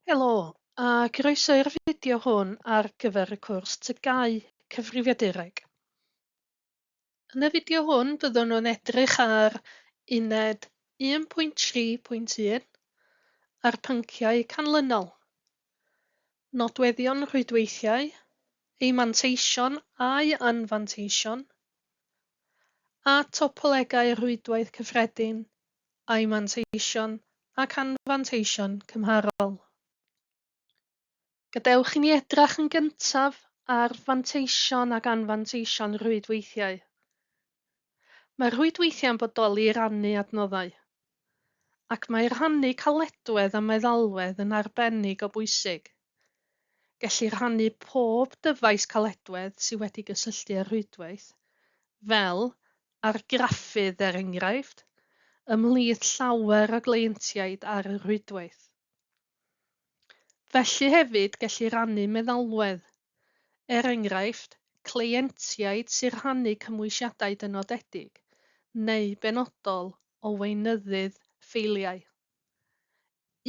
Helo, a croeso i'r fideo hwn ar gyfer y cwrs TGAU Cyfrifiadureg. Yn y fideo hwn byddwn nhw'n edrych ar Uned 1.3.1 a'r pynciau canlynol, nodweddion rhwydweithiau, eu manteision a'i anfanteision, a topolegau rhwydwaith cyffredin, a'i manteision ac anfanteision cymharol. Gadewch i ni edrach yn gyntaf ar fanteision ac anfanteision rhwydweithiau. Mae rhwydweithiau'n bodoli i rannu adnoddau, ac mae rhannu caledwedd a meddalwedd yn arbennig o bwysig. Gellir rhannu pob dyfais caledwedd sydd wedi gysylltu â rhwydwaith, fel argraffydd enghraifft, ymhlith llawer o gleientiaid ar y rhwydwaith. Felly hefyd gellir rannu meddalwedd, enghraifft, cleientiaid sy'n rhannu cymwysiadau dynodedig, neu benodol o weinyddydd ffeiliau.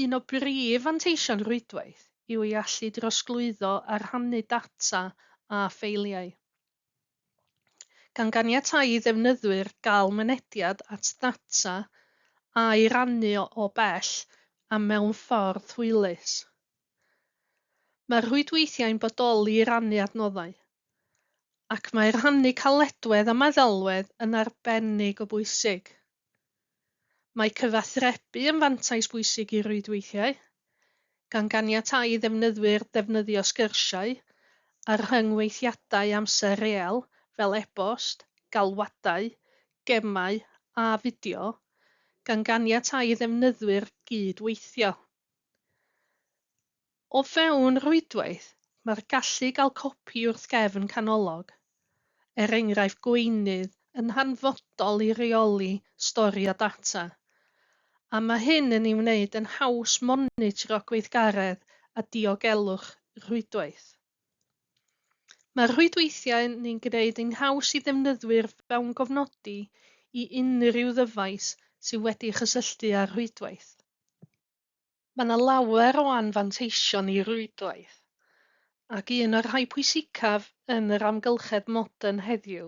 Un o brif fanteision rhwydwaith yw ei allu drosglwyddo a rhannu data a ffeiliau. Gan ganiatáu i ddefnyddwyr gael mynediad at ddata a'i rannu o bell a mewn ffordd hwylus. Mae rhwydweithiau'n bodoli i rannu adnoddau, ac mae rhannu caledwedd a meddalwedd yn arbennig o bwysig. Mae cyfathrebu yn fantais bwysig i rhwydweithiau, gan ganiatáu i ddefnyddwyr defnyddio sgyrsiau a rhyngweithiadau amser real fel e-bost, galwadau, gemau a fideo, gan ganiatáu i ddefnyddwyr gydweithio. O fewn rhwydwaith, mae'r gallu gael copi wrth gefn canolog, enghraifft gweinydd, yn hanfodol i reoli stori a data, a mae hyn yn ei wneud yn haws monitro gweithgaredd a diogelwch rhwydwaith. Mae rhwydweithiau ni'n gwneud yn haws i ddefnyddwyr fewn gofnodi i unrhyw ddyfais sydd wedi chysylltu â rhwydwaith. Mae yna lawer o anfanteision i rhwydwaith, ac un o'r rhai pwysicaf yn yr amgylchedd modern heddiw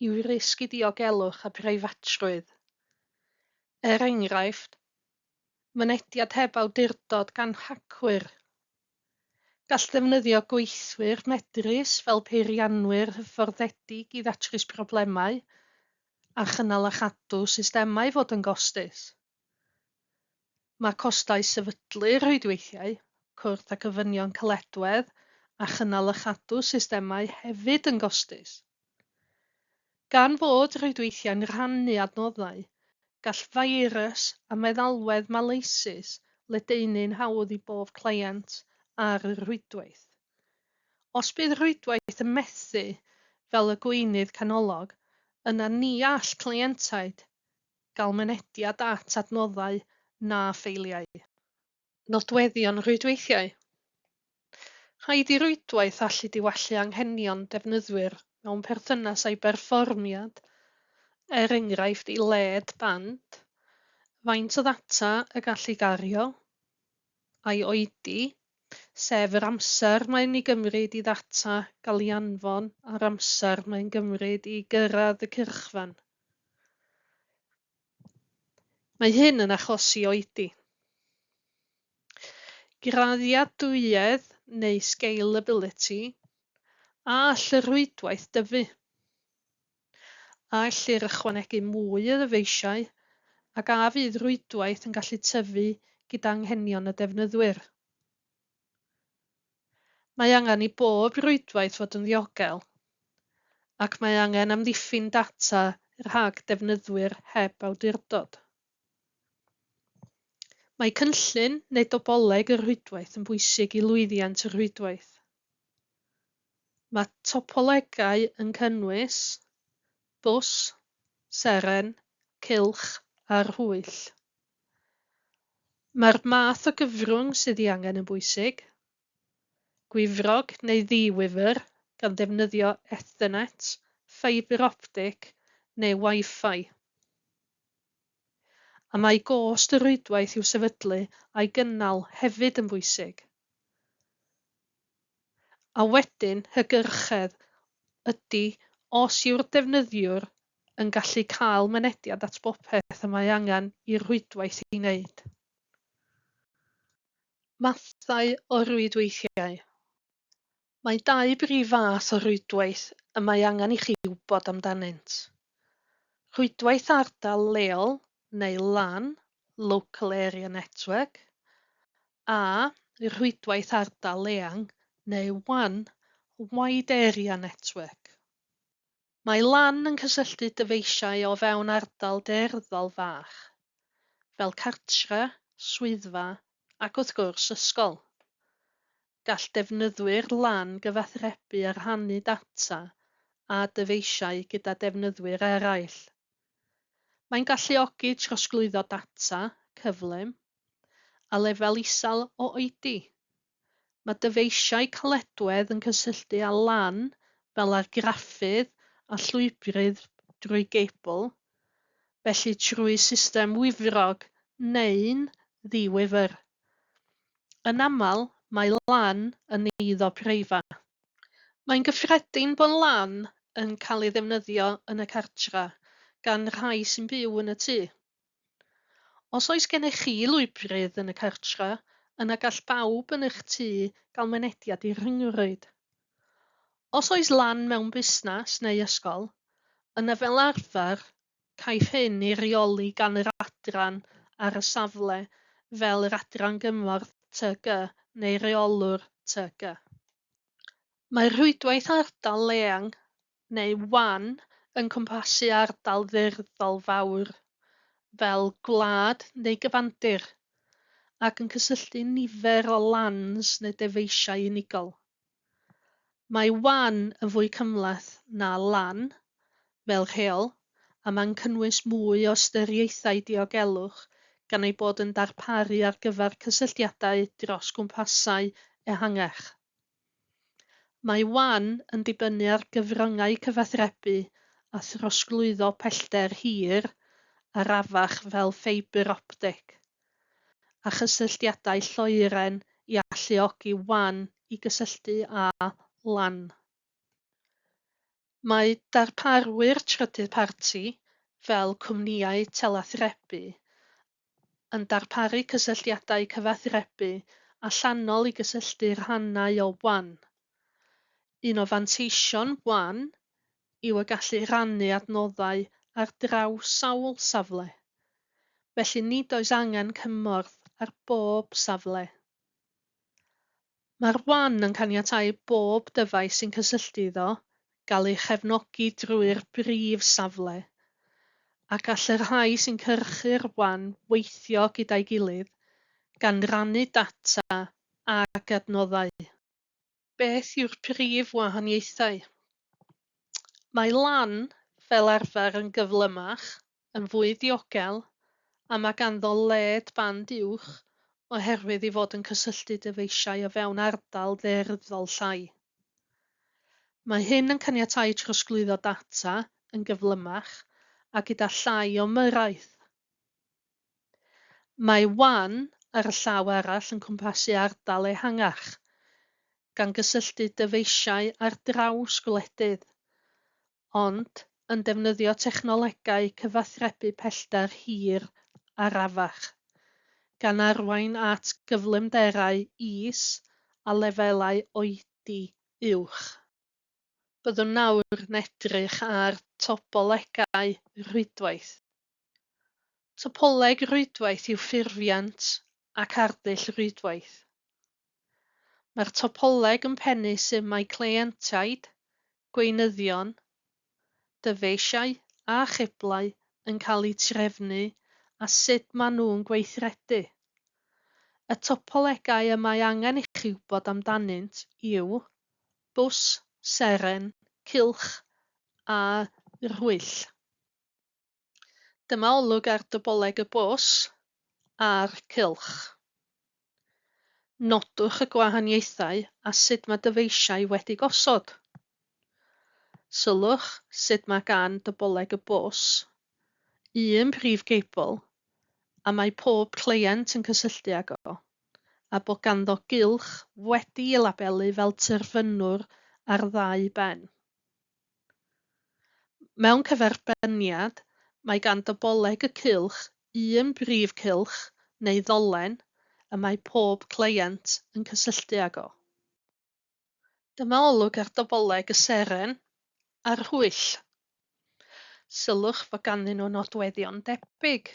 yw risg i diogelwch a preifatrwydd. Enghraifft, mynediad heb awdurdod gan hacwyr. Gall ddefnyddio gweithwyr medrus fel peirianwyr hyfforddedig i ddatrys problemau a chynnal a chadw systemau fod yn gostus. Mae costau sefydlu rhwydweithiau, cwrdd â gofynion caledwedd a chynnal a chadw systemau hefyd yn gostus. Gan fod rhwydweithiau'n rhannu adnoddau, gall feirws a meddalwedd maleisus ledaenu'n hawdd i bob cleiant ar y rhwydwaith. Os bydd rhwydwaith yn methu fel y gweinydd canolog, yna ni all cleientiaid gael mynediad at adnoddau na ffeiliau. Nodweddion rhwydweithiau. Rhaid i rhwydwaith allu diwallu anghenion defnyddwyr mewn perthynasau berfformiad, enghraifft i led band, faint o ddata y gallu gario, a'i oedi, sef yr amser mae'n ei gymryd i ddata gael ei anfon a'r amser mae'n gymryd i gyrraedd y cyrchfan. Mae hyn yn achosi oedi. Graddadwyedd neu scalability, a all y rhwydwaith dyfu. A allir ychwanegu mwy o ddyfeisiau ac a fydd rhwydwaith yn gallu tyfu gyda anghenion y defnyddwyr. Mae angen i bob rhwydwaith fod yn ddiogel, ac mae angen amddiffyn data rhag defnyddwyr heb awdurdod. Mae cynllun neu dopoleg y rhwydwaith yn bwysig i lwyddiant y rhwydwaith. Mae topolegau yn cynnwys bws, seren, cylch a rhwyll. Mae'r math o gyfrwng sydd ei angen yn bwysig, gwifrog neu ddiwifr gan ddefnyddio Ethernet, ffibr optig neu Wi-Fi. a mae gost y rhwydwaith i'w sefydlu a'i gynnal hefyd yn bwysig. A wedyn hygyrchedd ydy os yw'r defnyddiwr yn gallu cael mynediad at bopeth y mae angen i'r rhwydwaith ei wneud. Mathau o rwydweithiau. Mae dau brif fath o rwydwaith y mae angen i chi wybod amdanynt. Rhwydwaith ardal leol neu LAN, Local Area Network, a rhwydwaith ardal eang neu WAN, Wide Area Network. Mae LAN yn cysylltu dyfeisiau o fewn ardal daearyddol fach, fel cartre, swyddfa ac wrth gwrs ysgol. Gall defnyddwyr LAN gyfathrebu a rhannu data a dyfeisiau gyda defnyddwyr eraill. Mae'n galluogi trosglwyddo data, cyflym, a lefel isel o oedi. Mae dyfeisiau caledwedd yn cysylltu â LAN fel argraffydd a llwybrydd drwy gebl, felly trwy system wifrog neu'n ddiwifr. Yn aml, mae LAN yn eiddo preifat. Mae'n gyffredin bod LAN yn cael ei ddefnyddio yn y cartre gan rhai sy'n byw yn y tŷ. Os oes gennych chi lwybrydd yn y cartre, yna gall bawb yn eich tŷ gael mynediad i rhyngrwyd. Os oes LAN mewn busnes neu ysgol, yna fel arfer caiff hyn ei reoli gan yr adran ar y safle fel yr adran gymorth TG neu reolwr TG. Mae rhwydwaith ardal eang neu WAN yn cwmpasu ardal ddaearyddol fawr fel gwlad neu gyfandir ac yn cysylltu nifer o LANs neu dyfeisiau unigol. Mae WAN yn fwy cymhleth na LAN fel rheol a mae'n cynnwys mwy o ystyriaethau diogelwch gan ei bod yn darparu ar gyfer cysylltiadau dros gwmpasau ehangach. Mae WAN yn dibynnu ar gyfryngau cyfathrebu a throsglwyddo pellter hir arafach fel ffeibr optig a chysylltiadau lloeren i alluogi WAN i gysylltu â LAN. Mae darparwyr trydydd parti, fel cwmnïau telathrebu, yn darparu cysylltiadau cyfathrebu allanol i gysylltu rhannau o WAN. Un o fanteision WAN yw y gallu rhannu adnoddau ar draws sawl safle, felly nid oes angen cymorth ar bob safle. Mae'r WAN yn caniatáu bob dyfais sy'n cysylltu iddo gael ei chefnogi drwy'r brif safle, ac gall y rhai sy'n cyrchu'r WAN weithio gyda'i gilydd gan rannu data ac adnoddau. Beth yw'r prif wahaniaethau? Mae LAN fel arfer yn gyflymach, yn fwy diogel, a mae ganddo led band uwch oherwydd ei fod yn cysylltu dyfeisiau o fewn ardal daearyddol llai. Mae hyn yn caniatáu trosglwyddo data yn gyflymach a gyda llai o myrraeth. Mae WAN ar y llaw arall yn cwmpasu ardal ehangach, gan gysylltu dyfeisiau ar draws gwledydd, ond yn defnyddio technolegau cyfathrebu pellter hir arafach, gan arwain at gyflymderau is a lefelau oedi uwch. Byddwn nawr yn edrych ar topolegau rhwydwaith. Topoleg rhwydwaith yw ffurfiant ac arddull rhwydwaith. Mae'r topoleg yn pennu sut mae cleientiaid, gweinyddion, dyfeisiau a cheblau yn cael eu trefnu a sut maen nhw'n gweithredu. Y topolegau y mae angen i chi wybod amdanynt yw bws, seren, cylch a rhwyll. Dyma olwg ar topoleg y bws a'r cylch. Nodwch y gwahaniaethau a sut mae dyfeisiau wedi gosod. Sylwch sut mae gan topoleg y bws un prif gebl a mae pob cleiant yn cysylltu ag o, a bod ganddo gylch wedi'i labelu fel terfynwr ar ddau ben. Mewn cyferbyniad, mae gan dopoleg y cylch un brif cylch neu ddolen y mae pob cleiant yn cysylltu ag o. Dyma olwg ar dopoleg y seren a'r hwyll. Sylwch fod ganddyn nhw nodweddion debyg.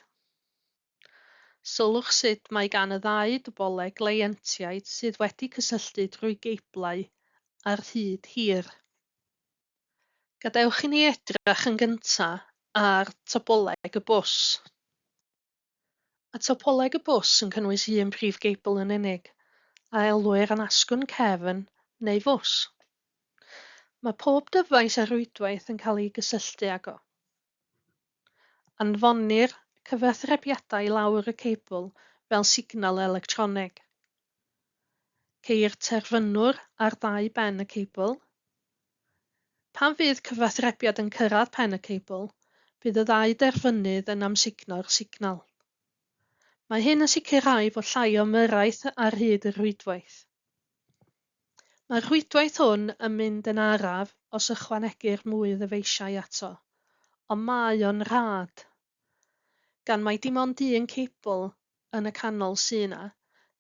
Sylwch sut mae gan y ddau dopoleg leiantiaid sydd wedi cysylltu drwy geiblau ar hyd hir. Gadewch i ni edrych yn gyntaf ar topoleg y bws. Y topoleg y bws yn cynnwys un prif geibl yn unig, a elwir yn asgwrn cefn neu fws. Mae pob dyfais a rhwydwaith yn cael ei gysylltu ag o. Anfonir cyfathrebiadau lawr y ceibl fel signal electronig. Ceir terfynwr ar ddau ben y ceibl. Pan fydd cyfathrebiad yn cyrraedd pen y ceibl, bydd y ddau derfynydd yn amsugno'r signal. Mae hyn yn sicrhau bod llai o myraeth ar hyd y rhwydwaith. Mae'r rhwydwaith hwn yn mynd yn araf os ychwanegir mwy o ddyfeisiau ato, ond mae o'n rhad. Gan mai dim ond un ceibl yn y canol sy'n yna,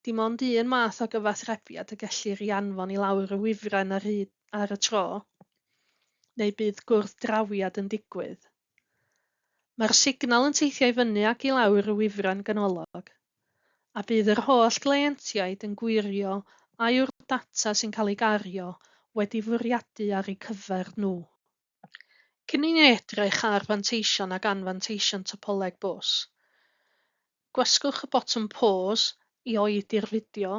dim ond un math o gyfathrebiad y gellir ei anfon i lawr y wifren ar y tro, neu bydd gwrthdrawiad yn digwydd. Mae'r signal yn teithio i fyny ac i lawr y wifren ganolog, a bydd yr holl gleientiaid yn gwirio a yw'r data sy'n cael ei gario wedi fwriadu ar eu cyfer nhw. Cyn i ni edrych ar fanteision ac anfanteision topoleg bws, gwasgwch y botwm pause i oedi'r fideo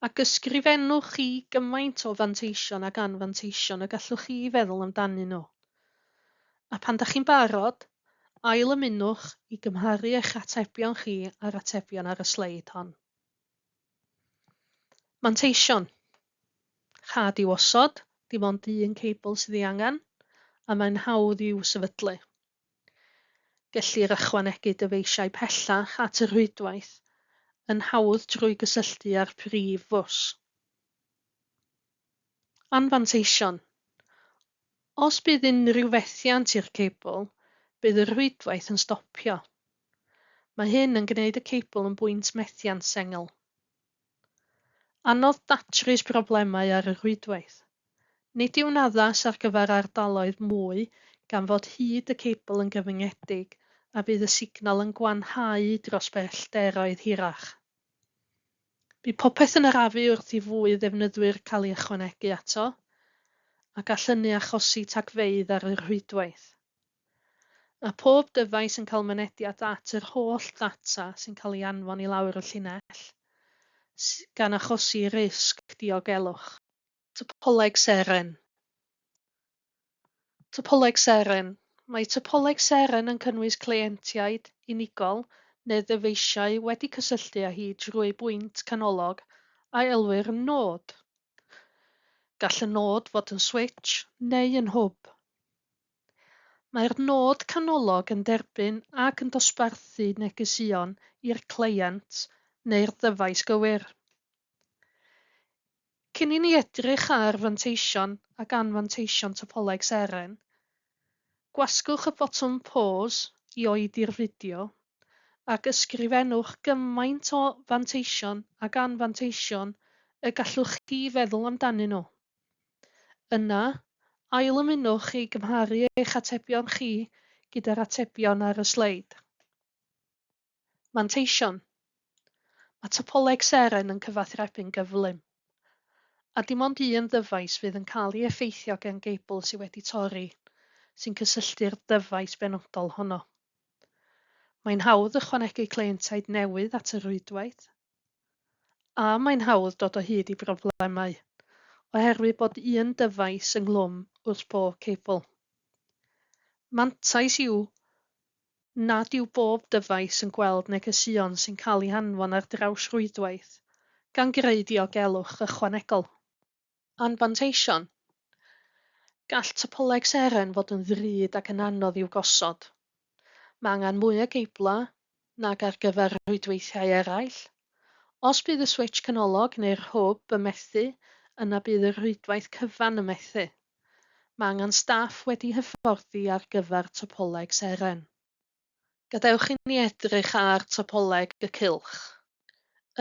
ac ysgrifennwch chi gymaint o fanteision ac anfanteision y gallwch chi feddwl amdanyn nhw. A pan dach chi'n barod, ail ymunwch i gymharu eich atebion chi a'r atebion ar y sleid hon. Manteision. Chad i'w osod, dim ond un ceibl sydd ei angen, a mae'n hawdd i'w sefydlu. Gellir ychwanegu dyfeisiau pellach at y rhwydwaith, yn hawdd drwy gysylltu â'r prif fws. Anfanteision. Os bydd unrhyw fethiant i'r ceibl, bydd y rhwydwaith yn stopio. Mae hyn yn gwneud y ceibl yn bwynt methiant sengl. Anodd datrys broblemau ar y rhwydwaith. Nid yw'n addas ar gyfer ardaloedd mwy gan fod hyd y ceibl yn gyfyngedig a bydd y signal yn gwanhau dros bellderoedd hirach. Bydd popeth yn arafu wrth i fwy ddefnyddwyr cael ei ychwanegu ato, a gall hynny achosi tagfeydd ar y rhwydwaith. A pob dyfais yn cael mynediad at yr holl ddata sy'n cael ei anfon i lawr y llinell, gan achosi risg diogelwch. Topoleg seren. Topoleg seren. Mae topoleg seren yn cynnwys cleientiaid unigol neu ddyfeisiau wedi cysylltu â hi drwy bwynt canolog a elwir yn nod. Gall y nod fod yn switch neu yn hwb. Mae'r nod canolog yn derbyn ac yn dosbarthu negeseuon i'r cleiant neu'r ddyfais gywir. Cyn i ni edrych ar fanteision ac anfanteision topoleg seren, gwasgwch y botwm pause i oedi'r fideo ac ysgrifennwch gymaint o fanteision ac anfanteision y gallwch chi feddwl amdanyn nhw. Yna, ail ymunwch i gymharu eich atebion chi gyda'r atebion ar y sleid. Manteision. Mae topoleg seren yn cyfathrebu'n gyflym, a dim ond un ddyfais fydd yn cael ei effeithio gan geibl sydd wedi torri, sy'n cysylltu'r dyfais benodol honno. Mae'n hawdd ychwanegu cleientiaid newydd at y rhwydwaith, a mae'n hawdd dod o hyd i broblemau, oherwydd bod un dyfais ynghlwm wrth bob ceibl. Mantais yw nad yw bob dyfais yn gweld negeseuon sy'n cael eu hanfon ar draws rhwydwaith, gan greu diogelwch ychwanegol. Anfanteision. Gall topoleg seren fod yn ddrud ac yn anodd i'w gosod. Mae angen mwy o geiblau, nag ar gyfer rhwydweithiau eraill. Os bydd y switch canolog neu'r hwb yn methu, yna bydd y rhwydwaith cyfan yn methu. Mae angen staff wedi hyfforddi ar gyfer topoleg seren. Gadewch i ni edrych ar topoleg y cylch.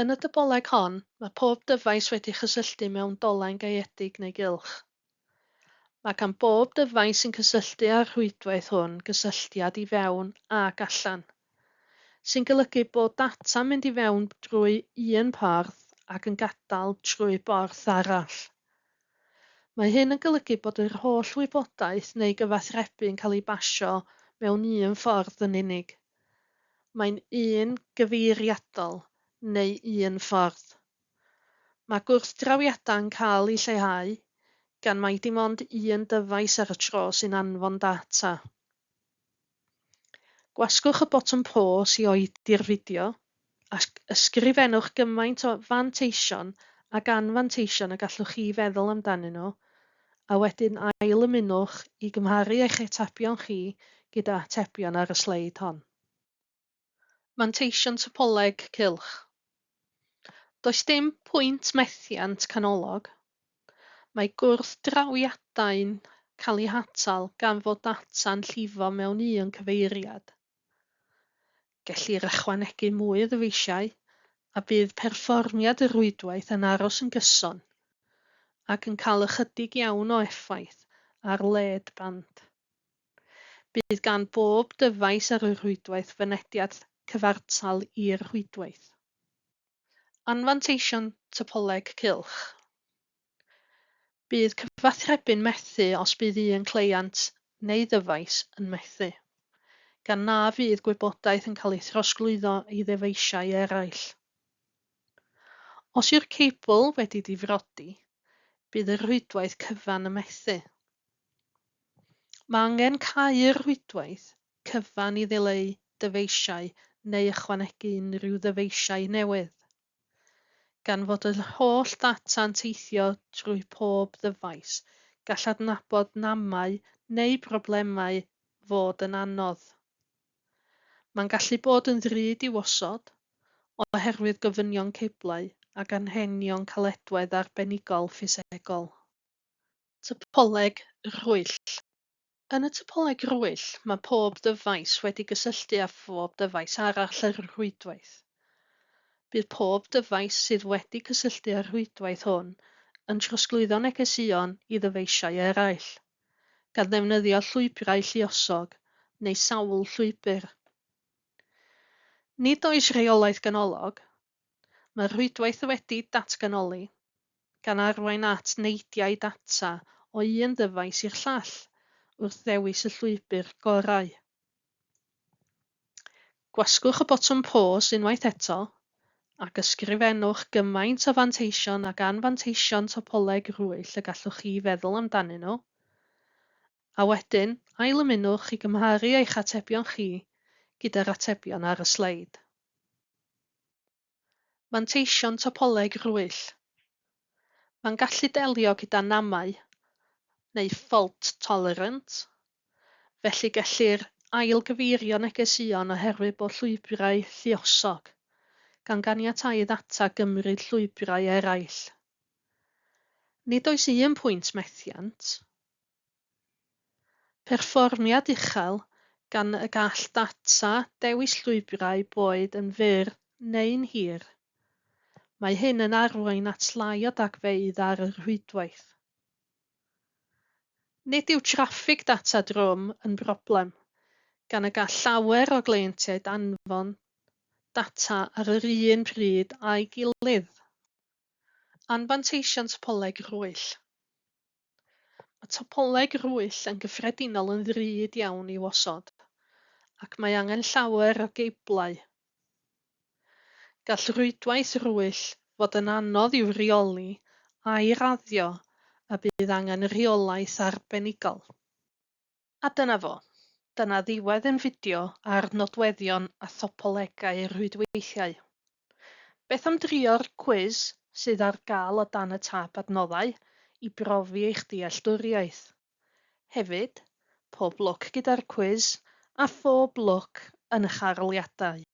Yn y topoleg hon, mae pob dyfais wedi chysylltu mewn dolen gaeedig neu gylch. Mae gan bob dyfais sy'n cysylltu â'r rhwydwaith hwn gysylltiad i fewn ac allan, sy'n golygu bod data'n mynd i fewn drwy un porth ac yn gadael trwy borth arall. Mae hyn yn golygu bod yr holl wybodaeth neu gyfathrebu'n cael ei basio mewn un ffordd yn unig. Mae'n un gyfeiriadol neu un ffordd. Mae gwrthdrawiadau'n cael eu lleihau gan mai dim ond un dyfais ar y tro sy'n anfon data. Gwasgwch y botwm pause i oedi'r fideo, a ysgrifennwch gymaint o fanteision ac anfanteision y gallwch chi feddwl amdanyn nhw, a wedyn ail-ymunwch i gymharu eich atebion chi gyda atebion ar y sleid hon. Manteision topoleg cylch. Does dim pwynt methiant canolog. Mae gwrthdrawiadau'n cael eu hatal gan fod data'n llifo mewn un cyfeiriad. Gellir ychwanegu mwy o ddyfeisiau a bydd perfformiad y rhwydwaith yn aros yn gyson ac yn cael ychydig iawn o effaith ar led band. Bydd gan bob dyfais ar y rhwydwaith fynediad cyfartal i'r rhwydwaith. Anfanteision topoleg cylch. Bydd cyfathrebu'n methu os bydd un cleiant neu ddyfais yn methu, gan na fydd gwybodaeth yn cael ei throsglwyddo i ddyfeisiau eraill. Os yw'r cebl wedi difrodi, bydd y rhwydwaith cyfan yn methu. Mae angen cau'r rhwydwaith cyfan i ddileu dyfeisiau neu ychwanegu unrhyw ddyfeisiau newydd, gan fod y holl data'n teithio trwy pob ddyfais, gall adnabod namau neu broblemau fod yn anodd. Mae'n gallu bod yn ddrud i osod, oherwydd gofynion ceblau ac anghenion caledwedd arbenigol ffisegol. Topoleg rwyll. Yn y topoleg rwyll, mae pob dyfais wedi gysylltu â phob dyfais arall yr rhwydwaith. Bydd pob dyfais sydd wedi cysylltu â'r rhwydwaith hwn yn trosglwyddo negeseuon i ddyfeisiau eraill, gan ddefnyddio llwybrau lluosog neu sawl llwybr. Nid oes rheolaeth ganolog, mae'r rhwydwaith wedi datganoli, gan arwain at neidiau data o un dyfais i'r llall wrth ddewis y llwybr gorau. Gwasgwch y botwm pause unwaith eto, ac ysgrifennwch gymaint o fanteision ac anfanteision topoleg rwyll y gallwch chi feddwl amdanyn nhw, a wedyn ail-ymunwch i gymharu eich atebion chi gyda'r atebion ar y sleid. Manteision topoleg rwyll. Mae'n gallu delio gyda namau neu fault tolerant, felly gellir ail-gyfeirio negeseuon oherwydd bod llwybrau lluosog, gan ganiatáu ddata gymryd llwybrau eraill. Nid oes un pwynt methiant. Perfformiad uchel gan y gall data dewis llwybrau boed yn fyr neu'n hir. Mae hyn yn arwain at lai o dagfeydd ar y rhwydwaith. Nid yw traffig data drwm yn broblem, gan y gall llawer o gleientiaid anfon data ar yr un pryd a'i gilydd. Anfanteision topoleg rwyll. Mae topoleg rwyll yn gyffredinol yn ddrud iawn i osod, ac mae angen llawer o geblau. Gall rhwydwaith rwyll fod yn anodd i'w rheoli a'i raddio, a bydd angen rheolaeth arbenigol. A dyna fo. Dyna ddiwedd yn fideo ar nodweddion a thopolegau rhwydweithiau. Beth am drio'r cwis sydd ar gael o dan y tab adnoddau i brofi eich dealltwriaeth. Hefyd, pob lwc gyda'r cwis a phob lwc yn eich arholiadau.